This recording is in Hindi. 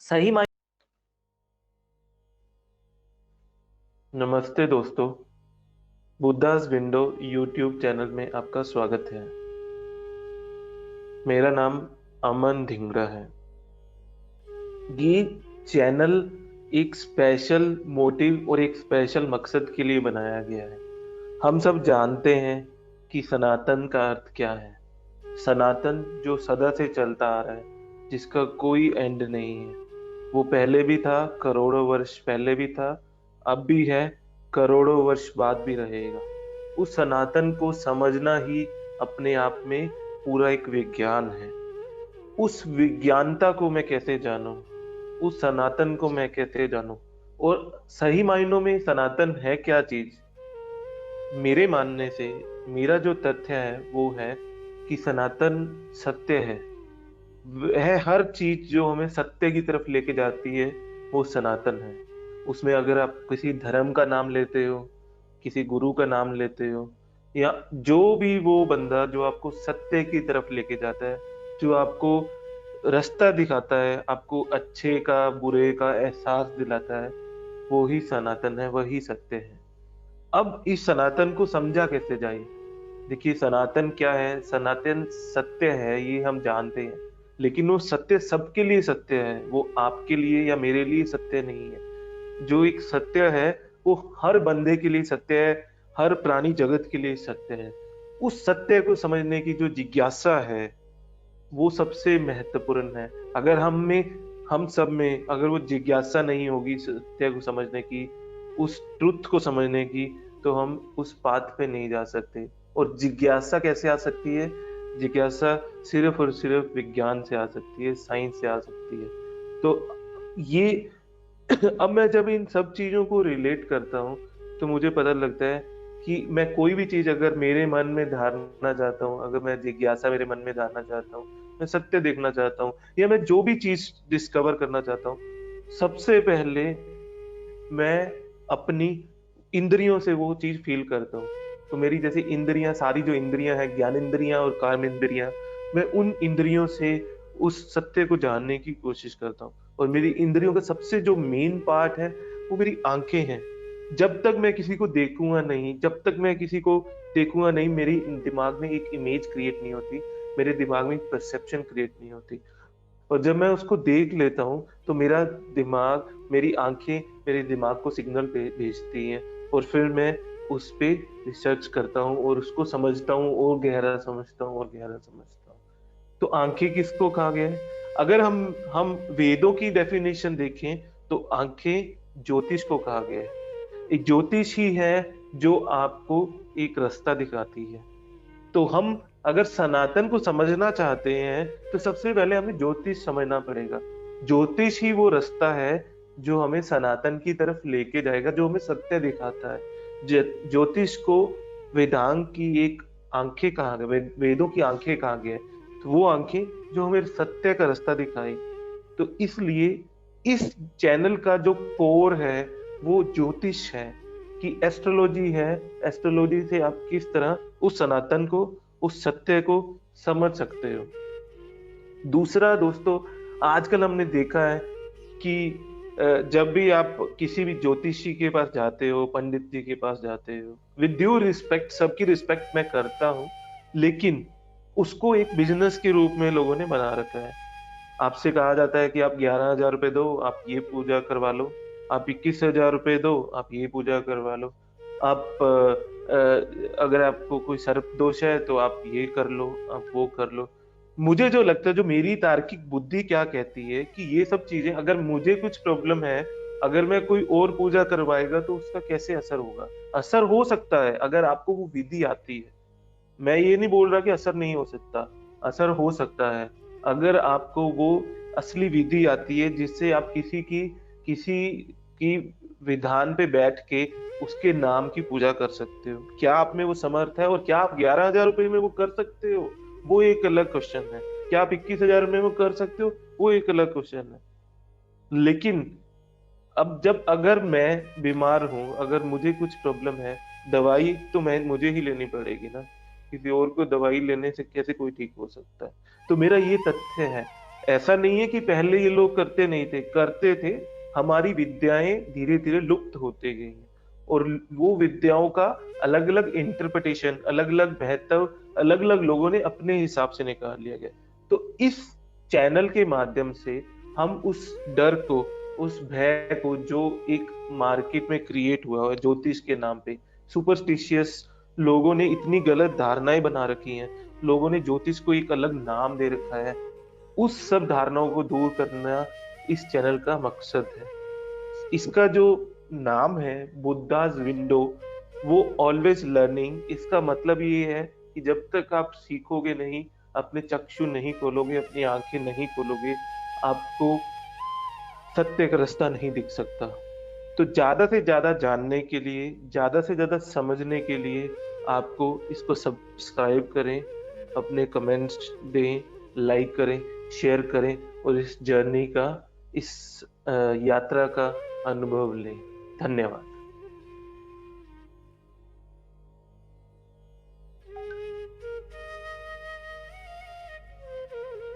सही मायने। नमस्ते दोस्तों, बुद्धास विंडो यूट्यूब चैनल में आपका स्वागत है। मेरा नाम अमन धिंगरा है। ये चैनल एक स्पेशल मोटिव और एक स्पेशल मकसद के लिए बनाया गया है। हम सब जानते हैं कि सनातन का अर्थ क्या है। सनातन जो सदा से चलता आ रहा है, जिसका कोई एंड नहीं है। वो पहले भी था, करोड़ों वर्ष पहले भी था, अब भी है, करोड़ों वर्ष बाद भी रहेगा। उस सनातन को समझना ही अपने आप में पूरा एक विज्ञान है। उस विज्ञानता को मैं कैसे जानूं, उस सनातन को मैं कैसे जानूं, और सही मायनों में सनातन है क्या चीज। मेरे मानने से मेरा जो तथ्य है वो है कि सनातन सत्य है। वह हर चीज जो हमें सत्य की तरफ लेके जाती है वो सनातन है। उसमें अगर आप किसी धर्म का नाम लेते हो, किसी गुरु का नाम लेते हो, या जो भी वो बंदा जो आपको सत्य की तरफ लेके जाता है, जो आपको रास्ता दिखाता है, आपको अच्छे का बुरे का एहसास दिलाता है, वो ही सनातन है, वही सत्य है। अब इस सनातन को समझा कैसे जाए। देखिए, सनातन क्या है? सनातन सत्य है, ये हम जानते हैं। लेकिन वो सत्य सबके लिए सत्य है, वो आपके लिए या मेरे लिए सत्य नहीं है। जो एक सत्य है वो हर बंदे के लिए सत्य है, हर प्राणी जगत के लिए सत्य है। उस सत्य को समझने की जो जिज्ञासा है वो सबसे महत्वपूर्ण है। अगर हम सब में अगर वो जिज्ञासा नहीं होगी सत्य को समझने की, उस ट्रुथ को समझने की, तो हम उस पाथ पे नहीं जा सकते। और जिज्ञासा कैसे आ सकती है? जिज्ञासा सिर्फ और सिर्फ विज्ञान से आ सकती है, साइंस से आ सकती है। तो ये अब मैं जब इन सब चीजों को रिलेट करता हूँ तो मुझे पता लगता है कि मैं कोई भी चीज अगर मेरे मन में धारना चाहता हूँ, अगर मैं जिज्ञासा मेरे मन में धारना चाहता हूँ, मैं सत्य देखना चाहता हूँ, या मैं जो भी चीज डिस्कवर करना चाहता हूँ, सबसे पहले मैं अपनी इंद्रियों से वो चीज फील करता हूँ। तो मेरी जैसे इंद्रियां, सारी जो इंद्रियां हैं, ज्ञान इंद्रियां और कर्म इंद्रियां, मैं उन इंद्रियों से उस सत्य को जानने की कोशिश करता हूँ। और मेरी इंद्रियों का सबसे जो मेन पार्ट है वो मेरी आंखें हैं। जब तक मैं किसी को देखूंगा नहीं, जब तक मैं किसी को देखूंगा नहीं, मेरी दिमाग में एक इमेज क्रिएट नहीं होती, मेरे दिमाग में एक परसेप्शन क्रिएट नहीं होती। और जब मैं उसको देख लेता हूँ तो मेरा दिमाग, मेरी आंखें मेरे दिमाग को सिग्नल भेजती हैं, और फिर मैं उस पे रिसर्च करता हूँ और उसको समझता हूँ और गहरा समझता हूँ और गहरा समझता हूँ। तो आंखें किसको कहा गया है? अगर हम वेदों की डेफिनेशन देखें तो आंखें ज्योतिष को कहा गया है। एक ज्योतिष ही है जो आपको एक रास्ता दिखाती है। तो हम अगर सनातन को समझना चाहते हैं तो सबसे पहले हमें ज्योतिष समझना पड़ेगा। ज्योतिष ही वो रास्ता है जो हमें सनातन की तरफ लेके जाएगा, जो हमें सत्य दिखाता है। ज्योतिष को वेदांग की एक आंखें कहा गया, वेदों की आंखें कहा गया है। तो वो आंखें जो हमें सत्य का रास्ता दिखाई। तो इसलिए इस चैनल का जो कोर है वो ज्योतिष है, कि एस्ट्रोलॉजी है। एस्ट्रोलॉजी से आप किस तरह उस सनातन को, उस सत्य को समझ सकते हो। दूसरा दोस्तों, आजकल हमने देखा है कि जब भी आप किसी भी ज्योतिषी के पास जाते हो, पंडित जी के पास जाते हो, विद ड्यू रिस्पेक्ट, सबकी रिस्पेक्ट मैं करता हूँ, लेकिन उसको एक बिजनेस के रूप में लोगों ने बना रखा है। आपसे कहा जाता है कि आप 11,000 रुपए दो, आप ये पूजा करवा लो। आप 21,000 रुपए दो, आप ये पूजा करवा लो। आप अगर आपको कोई सर्प दोष है तो आप ये कर लो, आप वो कर लो। मुझे जो लगता है, जो मेरी तार्किक बुद्धि क्या कहती है कि ये सब चीजें, अगर मुझे कुछ प्रॉब्लम है, अगर मैं कोई और पूजा करवाएगा तो उसका कैसे असर होगा? असर हो सकता है अगर आपको वो विधि आती है। मैं ये नहीं बोल रहा कि असर नहीं हो सकता, असर हो सकता है अगर आपको वो असली विधि आती है, जिससे आप किसी की विधान पे बैठ के उसके नाम की पूजा कर सकते हो। क्या आप में वो समर्थ है? और क्या आप 11,000 रुपए में वो कर सकते हो? वो एक अलग क्वेश्चन है। क्या आप 21,000 में वो कर सकते हो? वो एक अलग क्वेश्चन है। लेकिन अब जब अगर मैं बीमार हूँ, अगर मुझे कुछ प्रॉब्लम है, दवाई तो मैं मुझे ही लेनी पड़ेगी ना। किसी और को दवाई लेने से कैसे कोई ठीक हो सकता है? तो मेरा ये तथ्य है। ऐसा नहीं है कि पहले ये लोग करते नहीं थे, करते थे। हमारी विद्याएं धीरे धीरे लुप्त होते गई हैं और वो विद्याओं का अलग अलग इंटरप्रिटेशन, अलग अलग महत्व अलग अलग लोगों ने अपने हिसाब से निकाल लिया गया। तो इस चैनल के माध्यम से हम उस डर को, उस भय को जो एक मार्केट में क्रिएट हुआ है ज्योतिष के नाम पे, सुपरस्टिशियस लोगों ने इतनी गलत धारणाएं बना रखी हैं, लोगों ने ज्योतिष को एक अलग नाम दे रखा है, उस सब धारणाओं को दूर करना इस चैनल का मकसद है। इसका जो नाम है बुद्धाज विंडो, वो ऑलवेज लर्निंग, इसका मतलब ये है कि जब तक आप सीखोगे नहीं, अपने चक्षु नहीं खोलोगे, अपनी आंखें नहीं खोलोगे, आपको सत्य का रास्ता नहीं दिख सकता। तो ज्यादा से ज्यादा जानने के लिए, ज्यादा से ज्यादा समझने के लिए आपको इसको सब्सक्राइब करें, अपने कमेंट्स दें, लाइक करें, शेयर करें और इस जर्नी का, इस यात्रा का अनुभव लें। धन्यवाद।